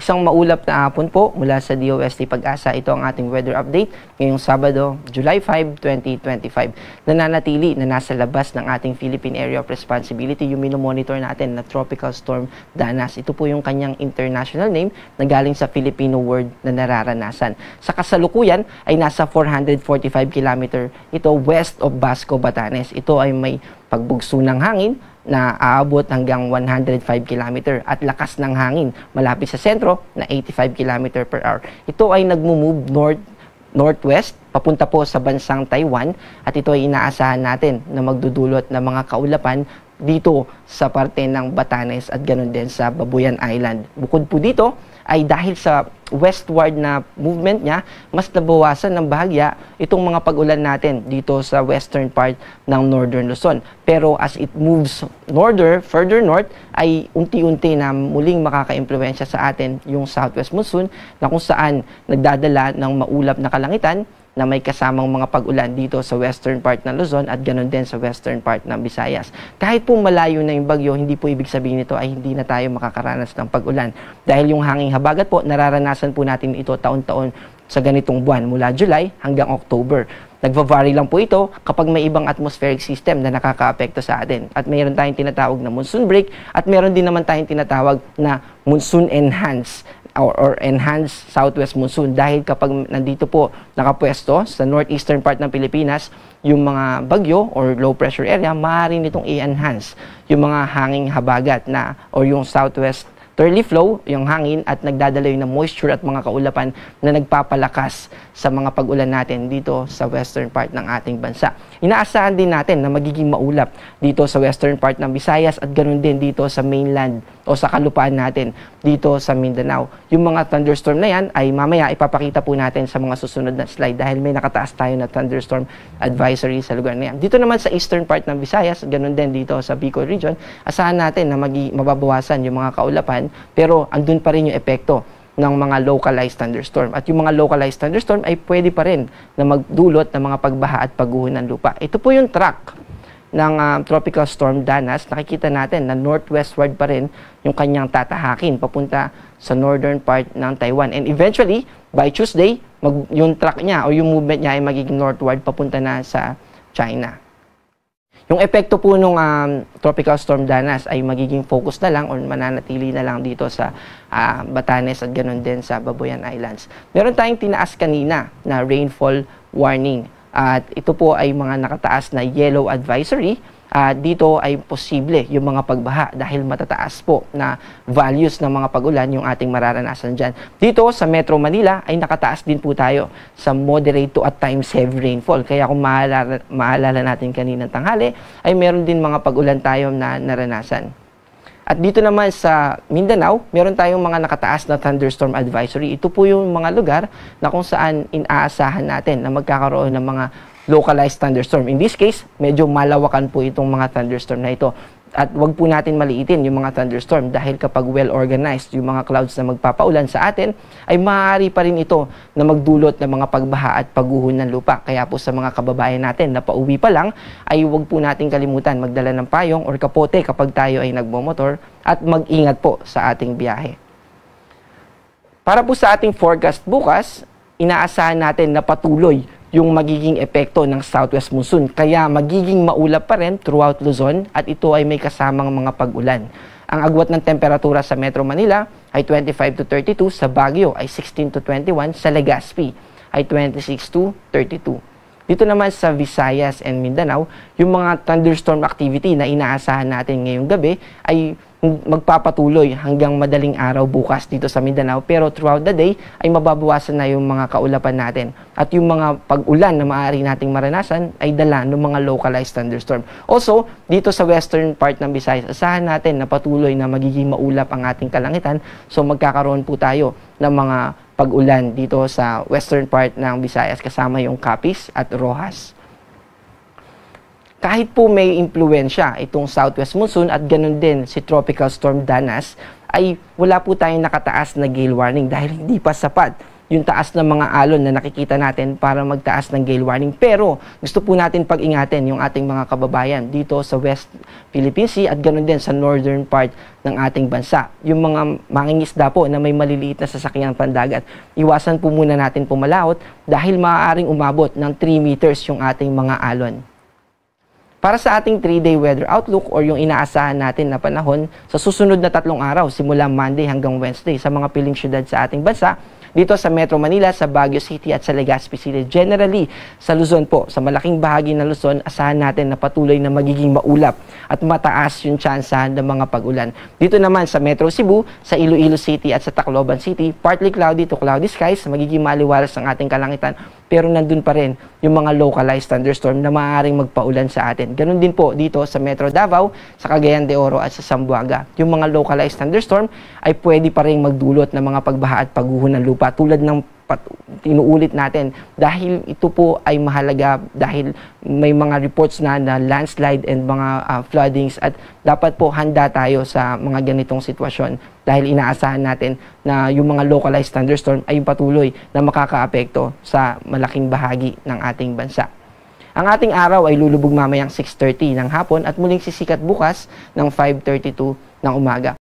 Isang maulap na hapon po mula sa DOST Pag-asa. Ito ang ating weather update ngayong Sabado, July 5, 2025. Nananatili na nasa labas ng ating Philippine Area of Responsibility yung minomonitor natin na Tropical Storm Danas. Ito po yung kanyang international name na galing sa Filipino word na nararanasan. Sa kasalukuyan ay nasa 445 km ito west of Basco, Batanes. Ito ay may pagbugso ng hangin na aabot hanggang 105 km at lakas ng hangin malapit sa sentro na 85 km per hour. Ito ay nagmo-move northwest papunta po sa bansang Taiwan at ito ay inaasahan natin na magdudulot ng mga kaulapan dito sa parte ng Batanes at ganoon din sa Babuyan Island. Bukod po dito ay dahil sa westward na movement niya, mas nabawasan ng bahagya itong mga pag-ulan natin dito sa western part ng Northern Luzon. Pero as it moves further north, ay unti-unti na muling makaka-impluwensya sa atin yung southwest monsoon na kung saan nagdadala ng maulap na kalangitan na may kasamang mga pag-ulan dito sa western part ng Luzon at ganoon din sa western part ng Visayas. Kahit po malayo na yung bagyo, hindi po ibig sabihin nito ay hindi na tayo makakaranas ng pag-ulan. Dahil yung hanging habagat po, nararanasan po natin ito taon-taon sa ganitong buwan mula July hanggang October. Nagva-vary lang po ito kapag may ibang atmospheric system na nakaka-apekto sa atin. At mayroon tayong tinatawag na monsoon break at mayroon din naman tayong tinatawag na monsoon enhanced or enhanced southwest monsoon dahil kapag nandito po nakapwesto sa northeastern part ng Pilipinas yung mga bagyo or low pressure area, maaari nitong i-enhance yung mga hanging habagat na or yung southwest easterly flow, yung hangin at nagdadala yun ng moisture at mga kaulapan na nagpapalakas sa mga pag-ulan natin dito sa western part ng ating bansa. Inaasahan din natin na magiging maulap dito sa western part ng Visayas at ganoon din dito sa mainland o sa kalupaan natin dito sa Mindanao. Yung mga thunderstorm na yan ay mamaya ipapakita po natin sa mga susunod na slide dahil may nakataas tayo na thunderstorm advisory sa lugar na yan. Dito naman sa eastern part ng Visayas, ganoon din dito sa Bicol region, asahan natin na mababawasan yung mga kaulapan pero andun pa rin yung epekto ng mga localized thunderstorm. At yung mga localized thunderstorm ay pwede pa rin na magdulot ng mga pagbaha at pagguho ng lupa. Ito po yung track ng Tropical Storm Danas. Nakikita natin na northwestward pa rin yung kanyang tatahakin papunta sa northern part ng Taiwan. And eventually, by Tuesday, yung track niya o yung movement niya ay magiging northward papunta na sa China. Yung epekto po nung Tropical Storm Danas ay magiging focus na lang o mananatili na lang dito sa Batanes at ganoon din sa Babuyan Islands. Meron tayong tinaas kanina na rainfall warning at ito po ay mga nakataas na yellow advisory. Dito ay posible yung mga pagbaha dahil matataas po na values ng mga pag-ulan yung ating mararanasan dyan. Dito sa Metro Manila ay nakataas din po tayo sa moderate to at times heavy rainfall. Kaya kung maalala natin kaninang tanghali ay meron din mga pag-ulan tayo na naranasan. At dito naman sa Mindanao, meron tayong mga nakataas na thunderstorm advisory. Ito po yung mga lugar na kung saan inaasahan natin na magkakaroon ng mga localized thunderstorm. In this case, medyo malawakan po itong mga thunderstorm na ito. At wag po natin maliitin yung mga thunderstorm dahil kapag well-organized yung mga clouds na magpapaulan sa atin, ay maaari pa rin ito na magdulot ng mga pagbaha at pagguho ng lupa. Kaya po sa mga kababayan natin na pauwi pa lang, ay wag po natin kalimutan magdala ng payong or kapote kapag tayo ay nagmomotor at mag-ingat po sa ating biyahe. Para po sa ating forecast bukas, inaasahan natin na patuloy yung magiging epekto ng southwest monsoon. Kaya magiging maulap pa rin throughout Luzon at ito ay may kasamang mga pag-ulan. Ang agwat ng temperatura sa Metro Manila ay 25 to 32, sa Baguio ay 16 to 21, sa Legazpi ay 26 to 32. Dito naman sa Visayas and Mindanao, yung mga thunderstorm activity na inaasahan natin ngayong gabi ay magpapatuloy hanggang madaling araw bukas dito sa Mindanao. Pero throughout the day ay mababawasan na yung mga kaulapan natin. At yung mga pag-ulan na maaari nating maranasan ay dala ng mga localized thunderstorm. Also, dito sa western part ng Visayas, asahan natin na patuloy na magiging maulap ang ating kalangitan. So magkakaroon po tayo ng mga pag-ulan dito sa western part ng Visayas kasama yung Capiz at Rojas. Kahit po may impluwensya itong southwest monsoon at ganun din si Tropical Storm Danas, ay wala po tayong nakataas na gale warning dahil hindi pa sapat yung taas ng mga alon na nakikita natin para magtaas ng gale warning. Pero gusto po natin pag-ingatan yung ating mga kababayan dito sa West Philippine Sea at ganoon din sa northern part ng ating bansa. Yung mga mangingisda po na may maliliit na sasakyang pandagat, iwasan po muna natin pumalawot dahil maaaring umabot ng 3 meters yung ating mga alon. Para sa ating 3-day weather outlook or yung inaasahan natin na panahon sa susunod na 3 araw simula Monday hanggang Wednesday sa mga piling syudad sa ating bansa, dito sa Metro Manila, sa Baguio City at sa Legazpi City. Generally, sa Luzon po, sa malaking bahagi ng Luzon, asahan natin na patuloy na magiging maulap at mataas yung tsansa ng mga pag-ulan. Dito naman sa Metro Cebu, sa Iloilo City at sa Tacloban City, partly cloudy to cloudy skies, magiging maliwalas ang ating kalangitan, pero nandun pa rin yung mga localized thunderstorm na maaaring magpaulan sa atin. Ganun din po dito sa Metro Davao, sa Cagayan de Oro at sa Zamboanga. Yung mga localized thunderstorm ay pwede pa rin magdulot ng mga pagbaha at pagguho ng lupa tulad ng inuulit natin dahil ito po ay mahalaga dahil may mga reports na landslide and mga floodings at dapat po handa tayo sa mga ganitong sitwasyon dahil inaasahan natin na yung mga localized thunderstorm ay patuloy na makakaapekto sa malaking bahagi ng ating bansa. Ang ating araw ay lulubog mamayang 6:30 ng hapon at muling sisikat bukas ng 5:32 ng umaga.